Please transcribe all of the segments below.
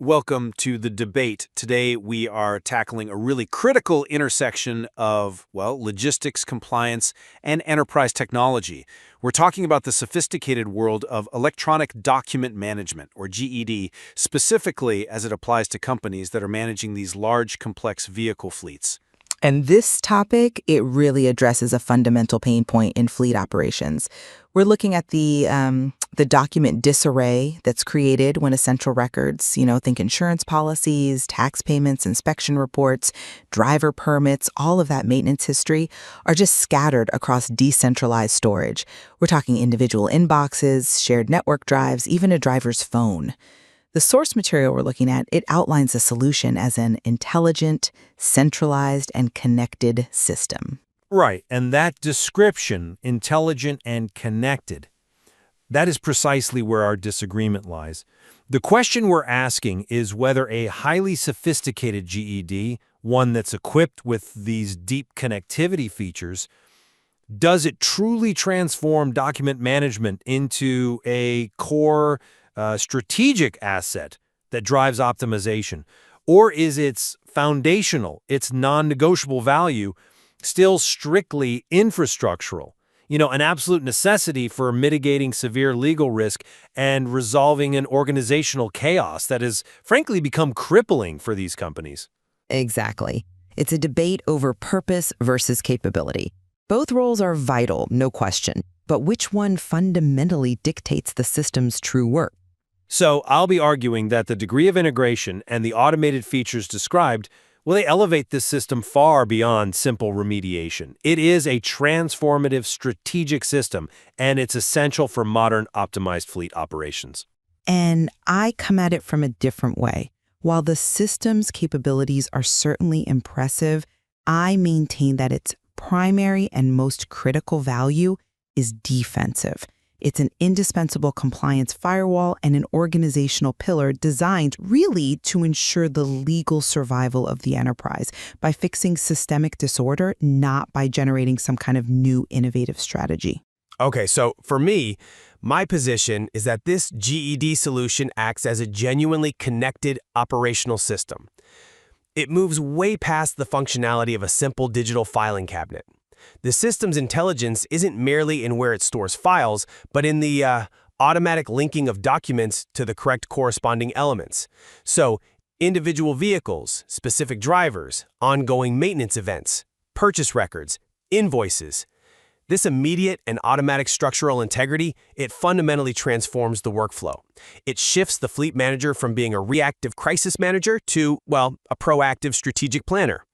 Welcome to the debate. Today we are tackling a really critical intersection of, well, logistics, compliance, and enterprise technology. We're talking about the sophisticated world of electronic document management, or GED, specifically as it applies to companies that are managing these large, complex vehicle fleets. And this topic, it really addresses a fundamental pain point in fleet operations. We're looking at the document disarray that's created when essential records, think insurance policies, tax payments, inspection reports, driver permits, all of that maintenance history are just scattered across decentralized storage. We're talking individual inboxes, shared network drives, even a driver's phone. The source material we're looking at, it outlines a solution as an intelligent, centralized, and connected system. Right, and that description, intelligent and connected, that is precisely where our disagreement lies. The question we're asking is whether a highly sophisticated GED, one that's equipped with these deep connectivity features, does it truly transform document management into a core strategic asset that drives optimization? Or is its foundational, its non-negotiable value still strictly infrastructural? An absolute necessity for mitigating severe legal risk and resolving an organizational chaos that has frankly become crippling for these companies. Exactly. It's a debate over purpose versus capability. Both roles are vital, no question, but which one fundamentally dictates the system's true work? So I'll be arguing that the degree of integration and the automated features described, well, they elevate this system far beyond simple remediation. It is a transformative strategic system, and it's essential for modern optimized fleet operations. And I come at it from a different way. While the system's capabilities are certainly impressive, I maintain that its primary and most critical value is defensive. It's an indispensable compliance firewall and an organizational pillar designed really to ensure the legal survival of the enterprise by fixing systemic disorder, not by generating some kind of new innovative strategy. Okay, so for me, my position is that this GED solution acts as a genuinely connected operational system. It moves way past the functionality of a simple digital filing cabinet. The system's intelligence isn't merely in where it stores files, but in the automatic linking of documents to the correct corresponding elements. So, individual vehicles, specific drivers, ongoing maintenance events, purchase records, invoices. This immediate and automatic structural integrity, it fundamentally transforms the workflow. It shifts the fleet manager from being a reactive crisis manager to, well, a proactive strategic planner.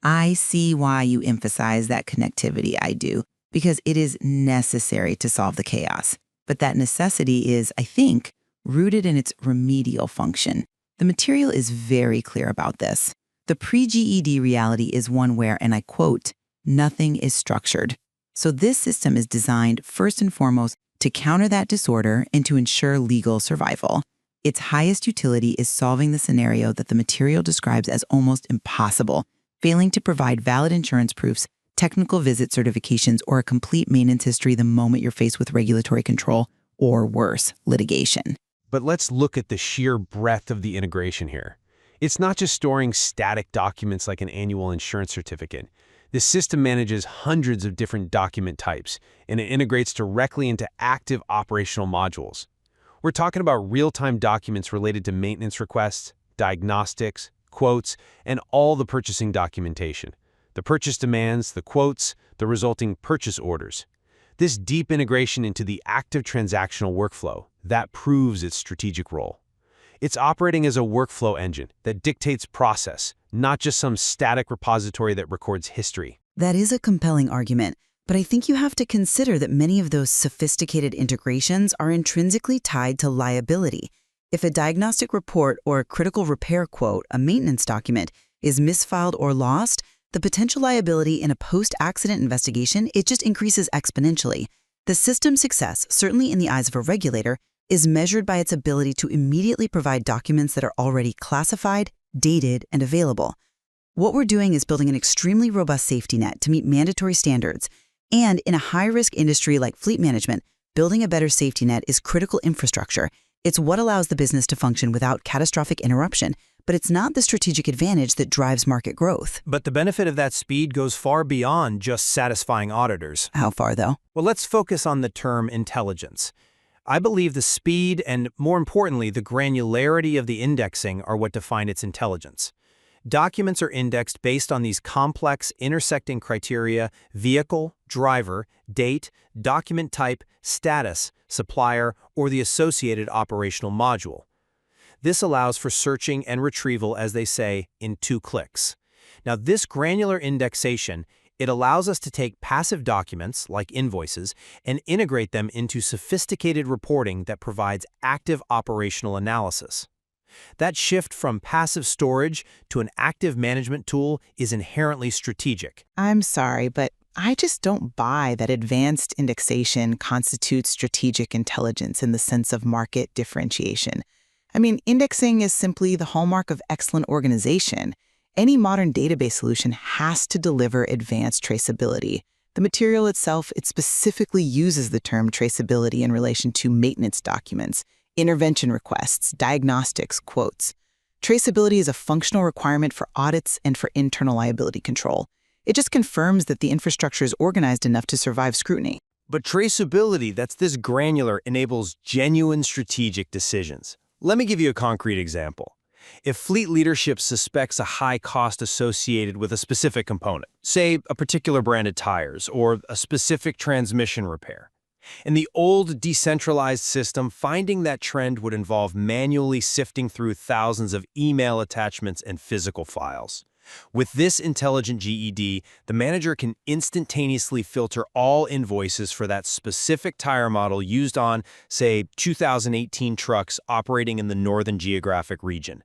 I see why you emphasize that connectivity. I do, because it is necessary to solve the chaos. But that necessity is, I think, rooted in its remedial function. The material is very clear about this. The pre-GED reality is one where, and I quote, nothing is structured. So this system is designed first and foremost to counter that disorder and to ensure legal survival. Its highest utility is solving the scenario that the material describes as almost impossible, failing to provide valid insurance proofs, technical visit certifications, or a complete maintenance history the moment you're faced with regulatory control, or worse, litigation. But let's look at the sheer breadth of the integration here. It's not just storing static documents like an annual insurance certificate. The system manages hundreds of different document types, and it integrates directly into active operational modules. We're talking about real-time documents related to maintenance requests, diagnostics, quotes, and all the purchasing documentation. The purchase demands, the quotes, the resulting purchase orders. This deep integration into the active transactional workflow, that proves its strategic role. It's operating as a workflow engine that dictates process, not just some static repository that records history. That is a compelling argument, but I think you have to consider that many of those sophisticated integrations are intrinsically tied to liability. If a diagnostic report or a critical repair quote, a maintenance document, is misfiled or lost, the potential liability in a post-accident investigation, it just increases exponentially. The system's success, certainly in the eyes of a regulator, is measured by its ability to immediately provide documents that are already classified, dated, and available. What we're doing is building an extremely robust safety net to meet mandatory standards. And in a high-risk industry like fleet management, building a better safety net is critical infrastructure. It's what allows the business to function without catastrophic interruption, but it's not the strategic advantage that drives market growth. But the benefit of that speed goes far beyond just satisfying auditors. How far, though? Well, let's focus on the term intelligence. I believe the speed and, more importantly, the granularity of the indexing are what define its intelligence. Documents are indexed based on these complex intersecting criteria: vehicle, driver, date, document type, status, supplier, or the associated operational module. This allows for searching and retrieval, as they say, in 2 clicks. Now, this granular indexation, it allows us to take passive documents, like invoices, and integrate them into sophisticated reporting that provides active operational analysis. That shift from passive storage to an active management tool is inherently strategic. I'm sorry, but I just don't buy that advanced indexation constitutes strategic intelligence in the sense of market differentiation. I mean, indexing is simply the hallmark of excellent organization. Any modern database solution has to deliver advanced traceability. The material itself, it specifically uses the term traceability in relation to maintenance documents, intervention requests, diagnostics, quotes. Traceability is a functional requirement for audits and for internal liability control. It just confirms that the infrastructure is organized enough to survive scrutiny. But traceability that's this granular enables genuine strategic decisions. Let me give you a concrete example. If fleet leadership suspects a high cost associated with a specific component, say a particular branded tires or a specific transmission repair, in the old decentralized system, finding that trend would involve manually sifting through thousands of email attachments and physical files. With this intelligent GED, the manager can instantaneously filter all invoices for that specific tire model used on, say, 2018 trucks operating in the northern geographic region.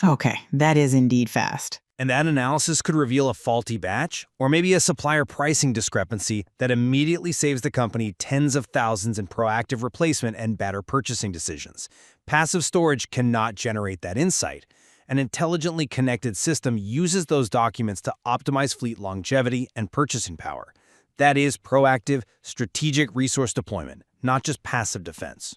Okay, that is indeed fast. And that analysis could reveal a faulty batch, or maybe a supplier pricing discrepancy that immediately saves the company tens of thousands in proactive replacement and better purchasing decisions. Passive storage cannot generate that insight. An intelligently connected system uses those documents to optimize fleet longevity and purchasing power. That is proactive, strategic resource deployment, not just passive defense.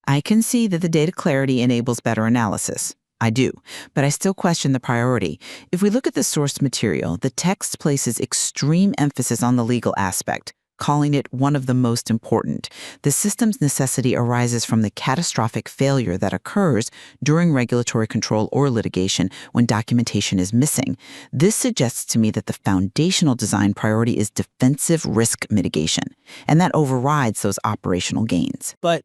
I can see that the data clarity enables better analysis. I do, but I still question the priority. If we look at the source material, the text places extreme emphasis on the legal aspect, calling it one of the most important. The system's necessity arises from the catastrophic failure that occurs during regulatory control or litigation when documentation is missing. This suggests to me that the foundational design priority is defensive risk mitigation, and that overrides those operational gains. But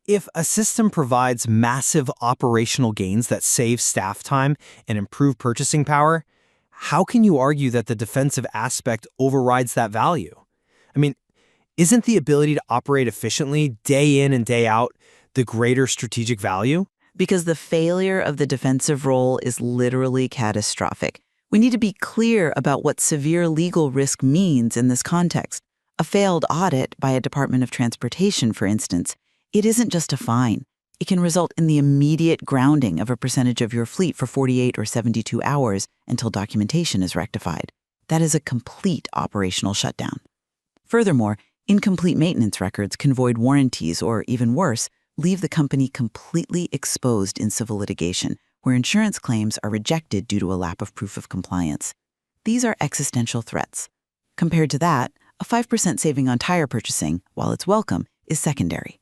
if a system provides massive operational gains that save staff time and improve purchasing power, how can you argue that the defensive aspect overrides that value? I mean, isn't the ability to operate efficiently day in and day out the greater strategic value? Because the failure of the defensive role is literally catastrophic. We need to be clear about what severe legal risk means in this context. A failed audit by a Department of Transportation, for instance, it isn't just a fine. It can result in the immediate grounding of a percentage of your fleet for 48 or 72 hours until documentation is rectified. That is a complete operational shutdown. Furthermore, incomplete maintenance records can void warranties or, even worse, leave the company completely exposed in civil litigation, where insurance claims are rejected due to a lack of proof of compliance. These are existential threats. Compared to that, a 5% saving on tire purchasing, while it's welcome, is secondary.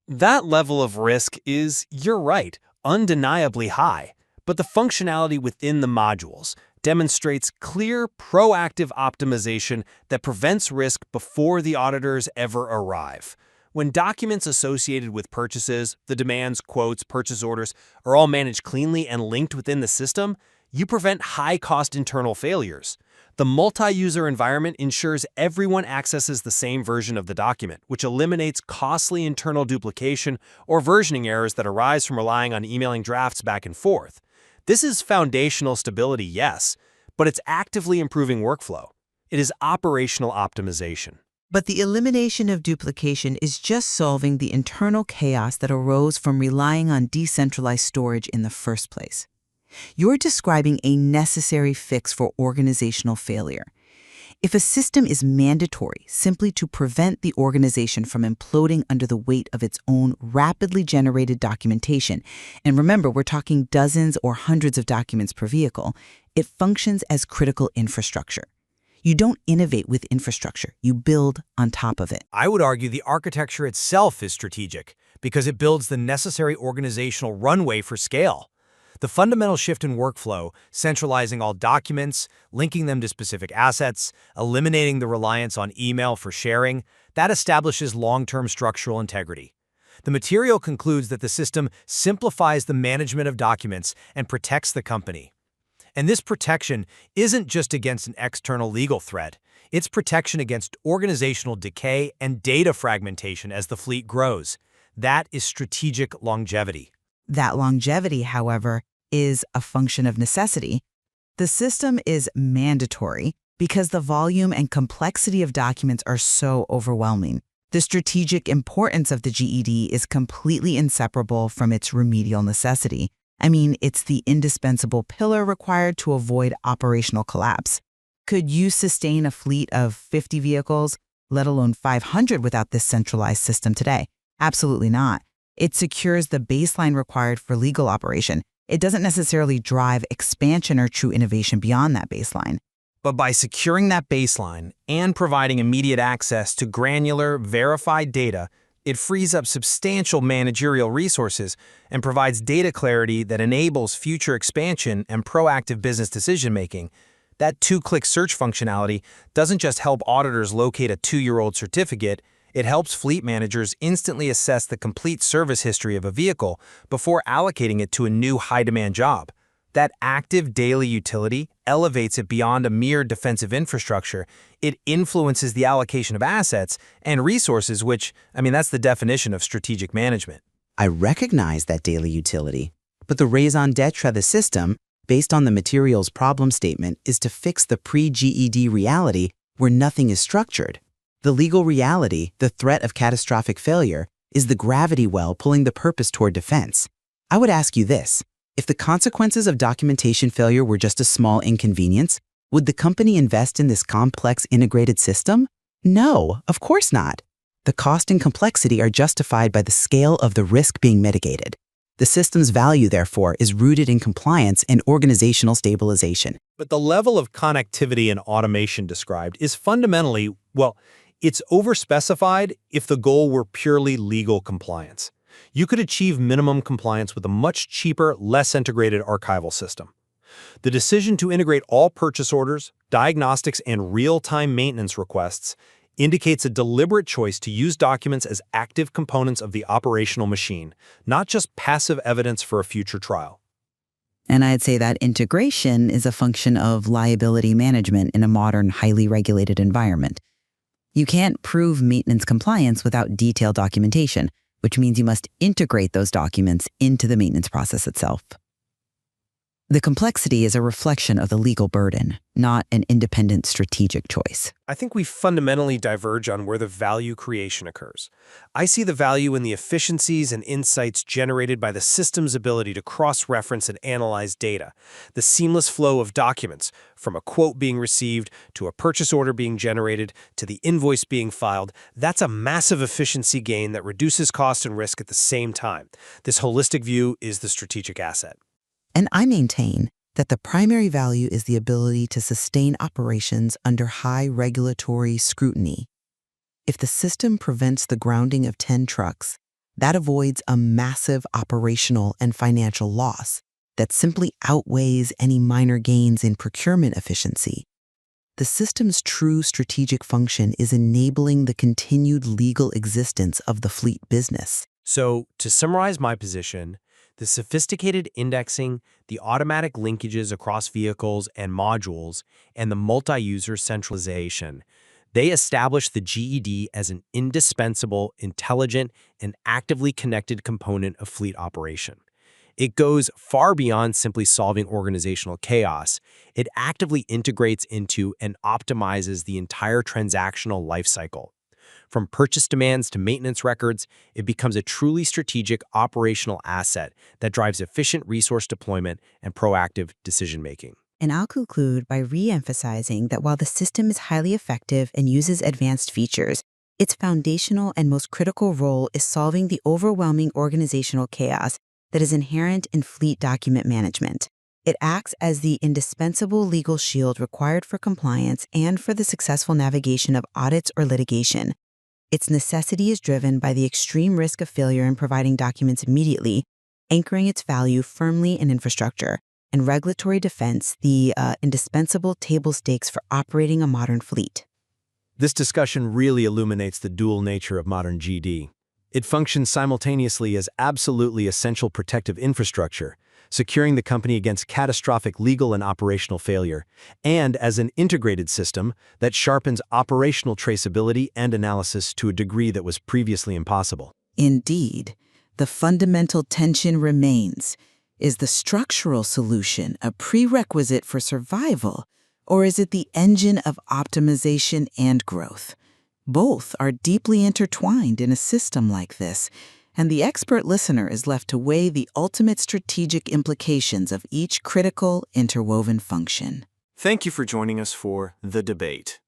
That level of risk is, you're right, undeniably high, but the functionality within the modules demonstrates clear, proactive optimization that prevents risk before the auditors ever arrive. When documents associated with purchases, the demands, quotes, purchase orders, are all managed cleanly and linked within the system, you prevent high-cost internal failures. The multi-user environment ensures everyone accesses the same version of the document, which eliminates costly internal duplication or versioning errors that arise from relying on emailing drafts back and forth. This is foundational stability, yes, but it's actively improving workflow. It is operational optimization. But the elimination of duplication is just solving the internal chaos that arose from relying on decentralized storage in the first place. You're describing a necessary fix for organizational failure. If a system is mandatory simply to prevent the organization from imploding under the weight of its own rapidly generated documentation, and remember, we're talking dozens or hundreds of documents per vehicle, it functions as critical infrastructure. You don't innovate with infrastructure, you build on top of it. I would argue the architecture itself is strategic because it builds the necessary organizational runway for scale. The fundamental shift in workflow, centralizing all documents, linking them to specific assets, eliminating the reliance on email for sharing, that establishes long-term structural integrity. The material concludes that the system simplifies the management of documents and protects the company. And this protection isn't just against an external legal threat. It's protection against organizational decay and data fragmentation as the fleet grows. That is strategic longevity. That longevity, however, is a function of necessity. The system is mandatory because the volume and complexity of documents are so overwhelming. The strategic importance of the GED is completely inseparable from its remedial necessity. I mean, it's the indispensable pillar required to avoid operational collapse. Could you sustain a fleet of 50 vehicles, let alone 500 without this centralized system today? Absolutely not. It secures the baseline required for legal operation. It doesn't necessarily drive expansion or true innovation beyond that baseline. But by securing that baseline and providing immediate access to granular, verified data, it frees up substantial managerial resources and provides data clarity that enables future expansion and proactive business decision-making. That two-click search functionality doesn't just help auditors locate a 2-year-old certificate, it helps fleet managers instantly assess the complete service history of a vehicle before allocating it to a new high-demand job. That active daily utility elevates it beyond a mere defensive infrastructure. It influences the allocation of assets and resources, which, that's the definition of strategic management. I recognize that daily utility, but the raison d'etre of the system, based on the material's problem statement, is to fix the pre-GED reality where nothing is structured. The legal reality, the threat of catastrophic failure, is the gravity well pulling the purpose toward defense. I would ask you this. If the consequences of documentation failure were just a small inconvenience, would the company invest in this complex integrated system? No, of course not. The cost and complexity are justified by the scale of the risk being mitigated. The system's value, therefore, is rooted in compliance and organizational stabilization. But the level of connectivity and automation described is fundamentally, it's overspecified if the goal were purely legal compliance. You could achieve minimum compliance with a much cheaper, less integrated archival system. The decision to integrate all purchase orders, diagnostics, and real-time maintenance requests indicates a deliberate choice to use documents as active components of the operational machine, not just passive evidence for a future trial. And I'd say that integration is a function of liability management in a modern, highly regulated environment. You can't prove maintenance compliance without detailed documentation, which means you must integrate those documents into the maintenance process itself. The complexity is a reflection of the legal burden, not an independent strategic choice. I think we fundamentally diverge on where the value creation occurs. I see the value in the efficiencies and insights generated by the system's ability to cross-reference and analyze data, the seamless flow of documents, from a quote being received to a purchase order being generated to the invoice being filed. That's a massive efficiency gain that reduces cost and risk at the same time. This holistic view is the strategic asset. And I maintain that the primary value is the ability to sustain operations under high regulatory scrutiny. If the system prevents the grounding of 10 trucks, that avoids a massive operational and financial loss that simply outweighs any minor gains in procurement efficiency. The system's true strategic function is enabling the continued legal existence of the fleet business. So, to summarize my position, the sophisticated indexing, the automatic linkages across vehicles and modules, and the multi-user centralization, they establish the GED as an indispensable, intelligent, and actively connected component of fleet operation. It goes far beyond simply solving organizational chaos. It actively integrates into and optimizes the entire transactional lifecycle. From purchase demands to maintenance records, it becomes a truly strategic operational asset that drives efficient resource deployment and proactive decision-making. And I'll conclude by re-emphasizing that while the system is highly effective and uses advanced features, its foundational and most critical role is solving the overwhelming organizational chaos that is inherent in fleet document management. It acts as the indispensable legal shield required for compliance and for the successful navigation of audits or litigation. Its necessity is driven by the extreme risk of failure in providing documents immediately, anchoring its value firmly in infrastructure, and regulatory defense, the indispensable table stakes for operating a modern fleet. This discussion really illuminates the dual nature of modern GD. It functions simultaneously as absolutely essential protective infrastructure, securing the company against catastrophic legal and operational failure, and as an integrated system that sharpens operational traceability and analysis to a degree that was previously impossible. Indeed, the fundamental tension remains. Is the structural solution a prerequisite for survival, or is it the engine of optimization and growth? Both are deeply intertwined in a system like this, and the expert listener is left to weigh the ultimate strategic implications of each critical, interwoven function. Thank you for joining us for The Debate.